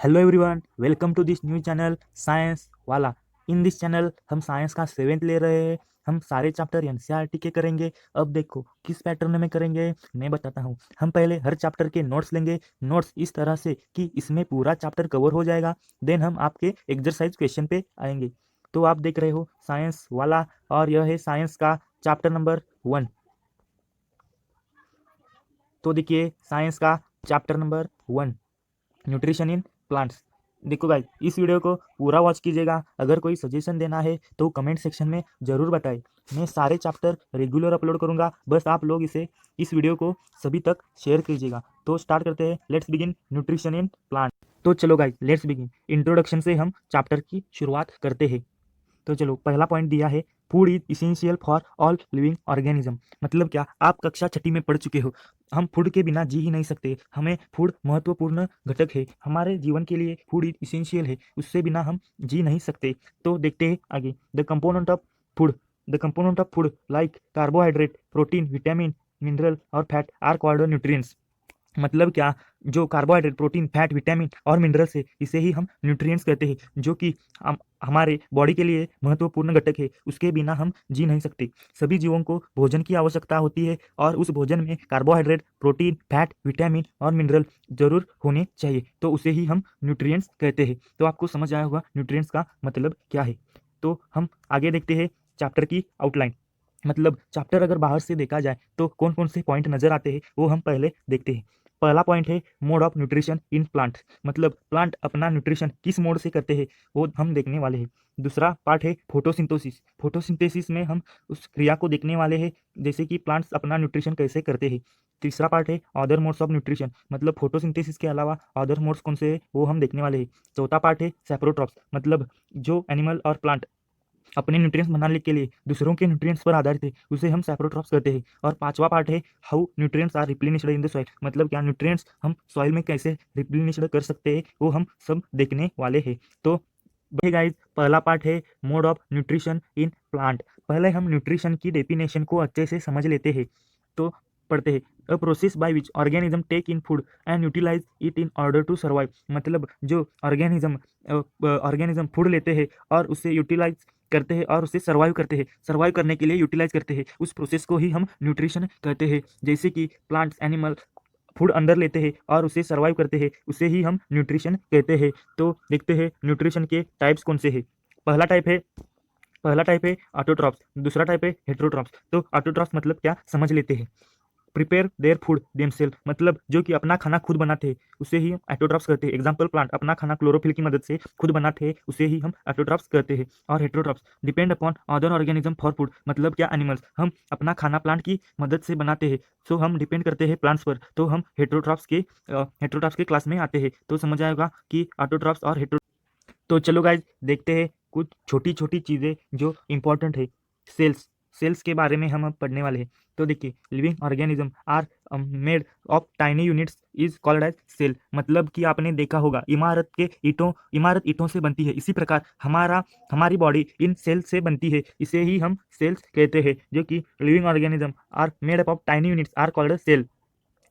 Hello everyone, welcome to this new channel science वाला। In this channel हम science का 7th ले रहे हैं। हम सारे चैप्टर एनसीईआरटी के करेंगे। अब देखो किस पैटर्न में करेंगे मैं बताता हूँ। हम पहले हर चैप्टर के नोट्स लेंगे। नोट्स इस तरह से कि इसमें पूरा चैप्टर कवर हो जाएगा। देन हम आपके एक्सरसाइज क्वेश्चन पे आएंगे। तो आप देख रहे हो साइंस वाला और यह है साइंस का चैप्टर नंबर 1। तो देखिए साइंस का chapter number 1, nutrition in plants. देखो गाइस, इस वीडियो को पूरा वॉच कीजिएगा। अगर कोई सजेशन देना है तो कमेंट सेक्शन में ज़रूर बताएं। मैं सारे चैप्टर रेगुलर अपलोड करूंगा, बस आप लोग इस वीडियो को सभी तक शेयर कीजिएगा। तो स्टार्ट करते हैं। Let's begin nutrition in plant. तो चलो गाइस, लेट्स बिगिन। इंट्रोडक्शन से हम चैप्टर की शुरुआत करते हैं। तो चलो, पहला पॉइंट दिया है, food is essential for all living organism. मतलब क्या, आप कक्षा छठी में पढ़ चुके हो। हम फूड के बिना जी ही नहीं सकते। हमें फूड महत्वपूर्ण घटक है हमारे जीवन के लिए। फूड इज इसेंशियल है, उससे बिना हम जी नहीं सकते। तो देखते हैं आगे। The component of food, the component of food like carbohydrate, protein, vitamin, mineral और फैट आर कॉल्ड न्यूट्रिएंट्स। मतलब क्या, जो कार्बोहाइड्रेट, प्रोटीन, फैट, विटामिन और मिनरल्स है, इसे ही हम न्यूट्रिएंट्स कहते हैं, जो कि हमारे बॉडी के लिए महत्वपूर्ण घटक है। उसके बिना हम जी नहीं सकते। सभी जीवों को भोजन की आवश्यकता होती है और उस भोजन में कार्बोहाइड्रेट, प्रोटीन, फैट, विटामिन और मिनरल जरूर होने चाहिए। तो उसे ही हम न्यूट्रिएंट्स कहते हैं। तो आपको समझ आया होगा न्यूट्रिएंट्स का मतलब क्या है। तो हम आगे देखते हैं चैप्टर की आउटलाइन। मतलब चैप्टर अगर बाहर से देखा जाए तो कौन कौन से पॉइंट नजर आते हैं वो हम पहले देखते हैं। पहला पॉइंट है mode of nutrition in plant. मतलब प्लांट अपना न्यूट्रिशन किस मोड से करते हैं वो हम देखने वाले हैं। दूसरा पार्ट है फोटोसिंथेसिस। फोटोसिंथेसिस में हम उस क्रिया को देखने वाले हैं, जैसे कि प्लांट्स अपना न्यूट्रिशन कैसे करते हैं। तीसरा पार्ट है अदर मोड्स ऑफ न्यूट्रिशन। मतलब फोटोसिंथेसिस के अलावा अदर मोड्स कौन से हैं वो हम देखने वाले हैं। चौथा पार्ट है सेप्रोट्रॉप्स। मतलब जो एनिमल और प्लांट अपने न्यूट्रिएंट्स बनाने के लिए दूसरों के न्यूट्रिएंट्स पर आधारित है, उसे हम सेप्रोट्रॉप्स कहते हैं। और पांचवा पार्ट है how nutrients are replenished in the soil. मतलब क्या, न्यूट्रिएंट्स हम सॉइल में कैसे रिप्लेनिश्ड कर सकते हैं वो हम सब देखने वाले हैं। तो भाई गाइज, पहला पार्ट है mode of nutrition in plant. पहले हम न्यूट्रिशन की डेफिनेशन को अच्छे से समझ लेते हैं। तो पढ़ते हैं, a process by which organism take in food and utilize it in order to survive. मतलब जो ऑर्गेनिज्म फूड लेते हैं और उसे यूटिलाइज करते हैं और उसे सर्वाइव करते हैं, सर्वाइव करने के लिए यूटिलाइज करते हैं, उस प्रोसेस को ही हम न्यूट्रिशन कहते हैं। जैसे कि प्लांट्स, एनिमल फूड अंदर लेते हैं और उसे सर्वाइव करते हैं, उसे ही हम न्यूट्रिशन कहते हैं। तो देखते हैं न्यूट्रिशन के टाइप्स कौन से हैं। पहला टाइप है ऑटोट्रॉप्स, दूसरा टाइप है हेटेरोट्रॉप्स। तो ऑटोट्रॉप्स मतलब क्या, समझ लेते हैं। Prepare their food themself. मतलब जो कि अपना खाना खुद बनाते हैं, उसे ही हम ऑटोट्रॉप्स कहते हैं। एग्जाम्पल, प्लांट अपना खाना क्लोरोफिल की मदद से खुद बनाते हैं, उसे ही हम ऑटोट्रॉप्स कहते हैं। और heterotrophs depend upon other organism for food. मतलब क्या, एनिमल्स हम अपना खाना प्लांट की मदद से बनाते हैं, सो हम डिपेंड करते हैं प्लांट्स पर, तो हम हेटेरोट्रॉप्स के क्लास में आते हैं। तो समझ आएगा कि ऑटोट्रॉप्स और हेटेरो। तो चलो गाइज, देखते हैं कुछ छोटी छोटी चीज़ें जो इम्पोर्टेंट है। सेल्स, सेल्स के बारे में हम अब पढ़ने वाले हैं। तो देखिए, living organism are made of tiny units is called as cell. मतलब कि आपने देखा होगा इमारत ईंटों से बनती है, इसी प्रकार हमारी बॉडी इन सेल से बनती है, इसे ही हम सेल्स कहते हैं। जो कि living organism are made up of tiny units are called cell.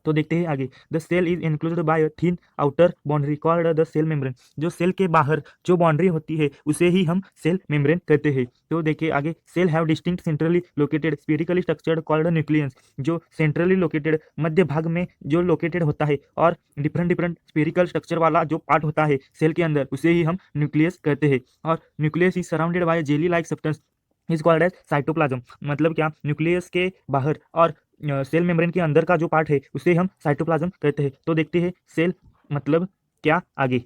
तो देखते हैं आगे। The cell is included by a thin outer boundary called the cell membrane. जो सेल के बाहर जो बाउंड्री होती है उसे ही हम सेल मेम्ब्रेन कहते हैं। तो देखिए आगे, cell have distinct centrally located spherically structured called nucleus. जो सेंट्रली लोकेटेड मध्य भाग में जो लोकेटेड होता है और डिफरेंट डिफरेंट स्फेरिकल स्ट्रक्चर वाला जो पार्ट होता है सेल के अंदर, उसे ही हम न्यूक्लियस कहते हैं। और nucleus is surrounded by jelly like substance is called as cytoplasm. मतलब क्या, न्यूक्लियस के बाहर और सेल मेम्ब्रेन के अंदर का जो पार्ट है उसे हम साइटोप्लाज्म कहते हैं। तो देखते हैं सेल मतलब क्या आगे।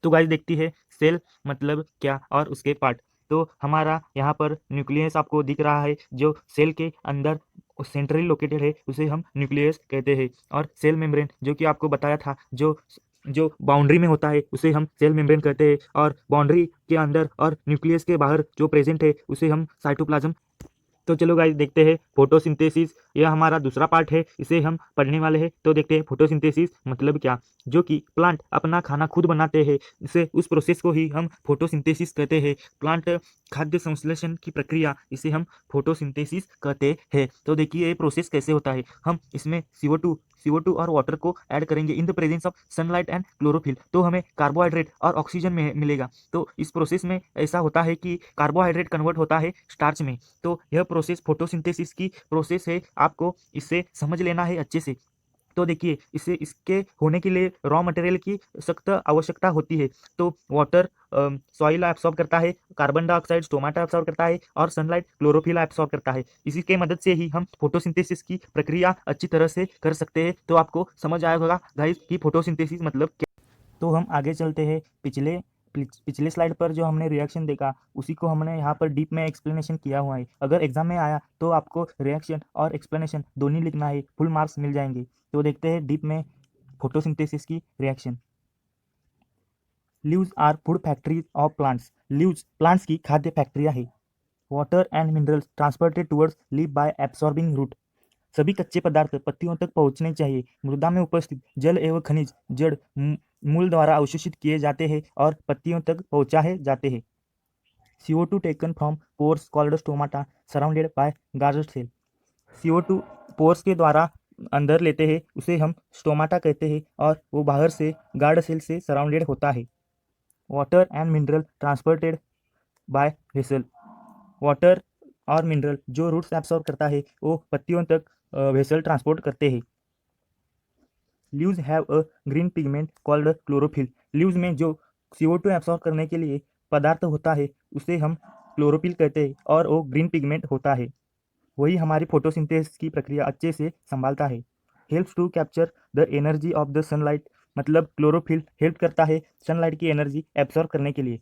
तो गाइस, देखती है सेल मतलब क्या और उसके पार्ट। तो हमारा यहाँ पर न्यूक्लियस आपको दिख रहा है, जो सेल के अंदर सेंट्रली लोकेटेड है, उसे हम न्यूक्लियस कहते हैं। और सेल मेम्ब्रेन जो कि आपको बताया था, जो जो बाउंड्री में होता है उसे हम सेल मेम्ब्रेन कहते हैं। और बाउंड्री के अंदर और न्यूक्लियस के बाहर जो प्रेजेंट है उसे हम साइटोप्लाज्म। तो चलो गाइस, देखते हैं फोटोसिंथेसिस। यह हमारा दूसरा पार्ट है, इसे हम पढ़ने वाले हैं। तो देखते हैं फोटोसिंथेसिस मतलब क्या। जो कि प्लांट अपना खाना खुद बनाते हैं, इसे उस प्रोसेस को ही हम फोटोसिंथेसिस कहते हैं। प्लांट खाद्य संश्लेषण की प्रक्रिया, इसे हम फोटोसिंथेसिस कहते हैं। तो देखिए ये प्रोसेस कैसे होता है। हम इसमें CO2 CO2 और वाटर को ऐड करेंगे इन the presence of sunlight and chlorophyll, तो हमें कार्बोहाइड्रेट और ऑक्सीजन में मिलेगा। तो इस प्रोसेस में ऐसा होता है कि कार्बोहाइड्रेट कन्वर्ट होता है स्टार्च में। तो यह प्रोसेस फोटोसिंथेसिस की प्रोसेस है, आपको इसे समझ लेना है अच्छे से। तो देखिए, इसके होने के लिए रॉ मटेरियल की सख्त आवश्यकता होती है। तो वाटर सॉइल एब्सॉर्ब करता है, कार्बन डाइऑक्साइड स्टोमाटा एब्सॉर्ब करता है और सनलाइट क्लोरोफिल एब्सॉर्ब करता है। इसी के मदद से ही हम फोटोसिंथेसिस की प्रक्रिया अच्छी तरह से कर सकते हैं। तो आपको समझ आया होगा गाइस कि फोटोसिंथेसिस मतलब क्या। तो हम आगे चलते हैं। पिछले स्लाइड पर जो हमने रिएक्शन देखा उसी को हमने यहाँ पर डीप में एक्सप्लेनेशन किया हुआ है। अगर एग्जाम में आया तो आपको रिएक्शन और एक्सप्लेनेशन दोनों लिखना है, फुल मार्क्स मिल जाएंगे। तो देखते हैं डीप में फोटोसिंथेसिस की reaction. Leaves are food factories of plants. Leaves plants की खाद्य फैक्ट्रियाँ है। Water and minerals transported towards leaf by absorbing root. सभी कच्चे पदार्थ पत्तियों तक पहुंचने चाहिए। मृदा में उपस्थित जल एवं खनिज जड़ मूल द्वारा अवशोषित किए जाते हैं और पत्तियों तक पहुंचाए जाते हैं। CO2 taken from pores called stomata surrounded by guard cell. CO2 pores के द्वारा अंदर लेते हैं, उसे हम स्टोमाटा कहते हैं और वो बाहर से गार्ड सेल से सराउंडेड होता है। Water and mineral transported by vessel. Water और मिनरल जो रूट्स एब्सॉर्ब करता है वो पत्तियों तक वेसल ट्रांसपोर्ट करते हैं। Leaves have a green pigment called chlorophyll. Leaves में जो CO2 एब्सॉर्ब करने के लिए पदार्थ होता है उसे हम क्लोरोफिल कहते हैं और वो ग्रीन पिगमेंट होता है। वही हमारी फोटोसिंथेसिस की प्रक्रिया अच्छे से संभालता है। Helps to capture the energy of the sunlight, मतलब क्लोरोफिल हेल्प करता है सनलाइट की एनर्जी एब्सॉर्ब करने के लिए।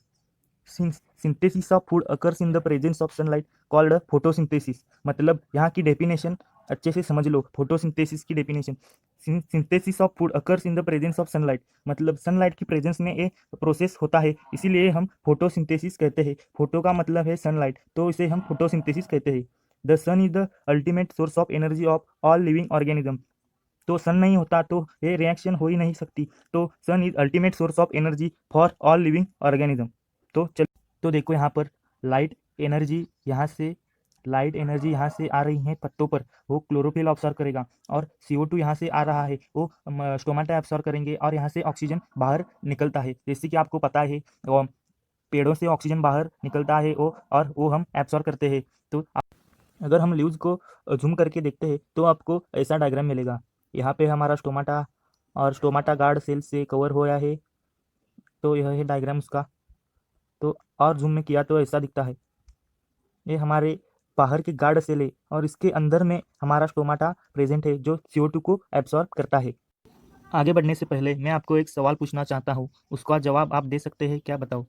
Synthesis of food occurs in the presence of sunlight called photosynthesis. मतलब यहाँ की डेफिनेशन अच्छे से समझ लो। फोटोसिंथेसिस की definition, synthesis of food occurs in the presence of sunlight, मतलब सनलाइट की प्रेजेंस में ये प्रोसेस होता है, इसीलिए हम फोटोसिंथेसिस कहते हैं। फोटो का मतलब है सनलाइट, तो इसे हम फोटोसिंथेसिस कहते हैं। The sun is the ultimate source of energy of all living organism. तो सन नहीं होता तो ये रिएक्शन हो ही नहीं सकती। तो sun is ultimate source of energy for all living organism. तो चल, तो देखो यहाँ पर लाइट एनर्जी यहाँ से आ रही है पत्तों पर, वो क्लोरोफिल ऑब्जर्व करेगा और CO2 यहाँ से आ रहा है, वो स्टोमाटा एब्सॉर्ब करेंगे और यहाँ से ऑक्सीजन बाहर निकलता है। जैसे कि आपको पता है पेड़ों से ऑक्सीजन बाहर निकलता है वो, और वो हम एब्सॉर्ब करते हैं। तो अगर हम लीव्स को जूम करके देखते हैं तो आपको ऐसा डायग्राम मिलेगा। यहाँ पे हमारा स्टोमाटा और स्टोमाटा गार्ड सेल से कवर होया है। तो यह है डायग्राम उसका। तो और जूम में किया तो ऐसा दिखता है। ये हमारे बाहर की गार्ड सेल है और इसके अंदर में हमारा स्टोमाटा प्रेजेंट है जो CO2 को एब्सॉर्ब करता है। आगे बढ़ने से पहले मैं आपको एक सवाल पूछना चाहता हूँ, उसका जवाब आप दे सकते हैं क्या, बताओ।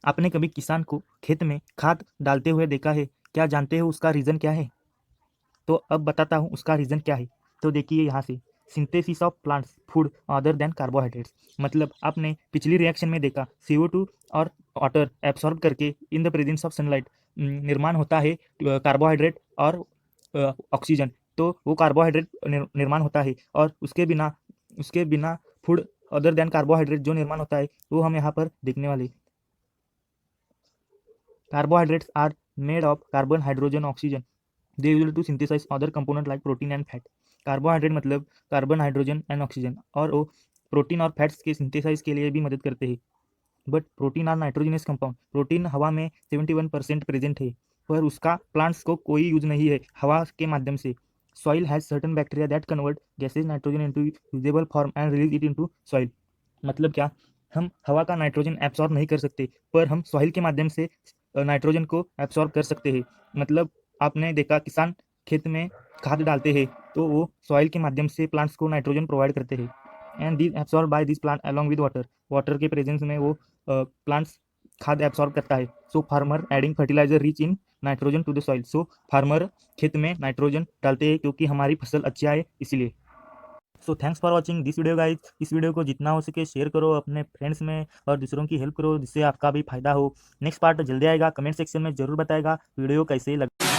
आपने कभी किसान को खेत में खाद डालते हुए देखा है? क्या जानते हो उसका रीज़न क्या है? तो अब बताता हूँ उसका रीज़न क्या है। तो देखिए यहाँ से, synthesis of plants food other than carbohydrates. मतलब आपने पिछली रिएक्शन में देखा CO2 और वाटर एब्सॉर्ब करके इन द प्रेजेंस ऑफ सनलाइट निर्माण होता है कार्बोहाइड्रेट और ऑक्सीजन। तो वो कार्बोहाइड्रेट निर्माण होता है और उसके बिना फूड अदर देन कार्बोहाइड्रेट जो निर्माण होता है वो हम यहाँ पर देखने वाले। Carbohydrates are made of carbon hydrogen oxygen. They use to synthesize other component like protein and fat. Carbohydrate मतलब कार्बन हाइड्रोजन एंड ऑक्सीजन, और वो प्रोटीन और फैट्स के सिंथेसाइज के लिए भी मदद करते हैं। But protein are nitrogenous compound. Protein हवा में 71% प्रेजेंट है, पर उसका प्लांट्स को कोई यूज नहीं है हवा के माध्यम से। Soil has certain bacteria that convert gases nitrogen into usable form and release it into soil. मतलब क्या, हम हवा का नाइट्रोजन एब्सॉर्ब नहीं कर सकते, पर हम सॉइल के माध्यम से नाइट्रोजन को एब्सॉर्ब कर सकते हैं। मतलब आपने देखा किसान खेत में खाद डालते हैं तो वो सॉइल के माध्यम से प्लांट्स को नाइट्रोजन प्रोवाइड करते हैं, and this absorb by this plant along with water. Water के प्रेजेंस में वो प्लांट्स खाद एब्सॉर्ब करता है। So farmer adding fertiliser rich in nitrogen to the soil. So farmer खेत में नाइट्रोजन डालते हैं क्योंकि हमारी फसल अच्छी आए इसलिए। So thanks for watching this video guys. इस वीडियो को जितना हो सके शेयर करो अपने फ्रेंड्स में और दूसरों की हेल्प करो जिससे आपका भी फायदा हो। नेक्स्ट पार्ट जल्दी आएगा, कमेंट सेक्शन में जरूर बताएगा वीडियो कैसे लगा।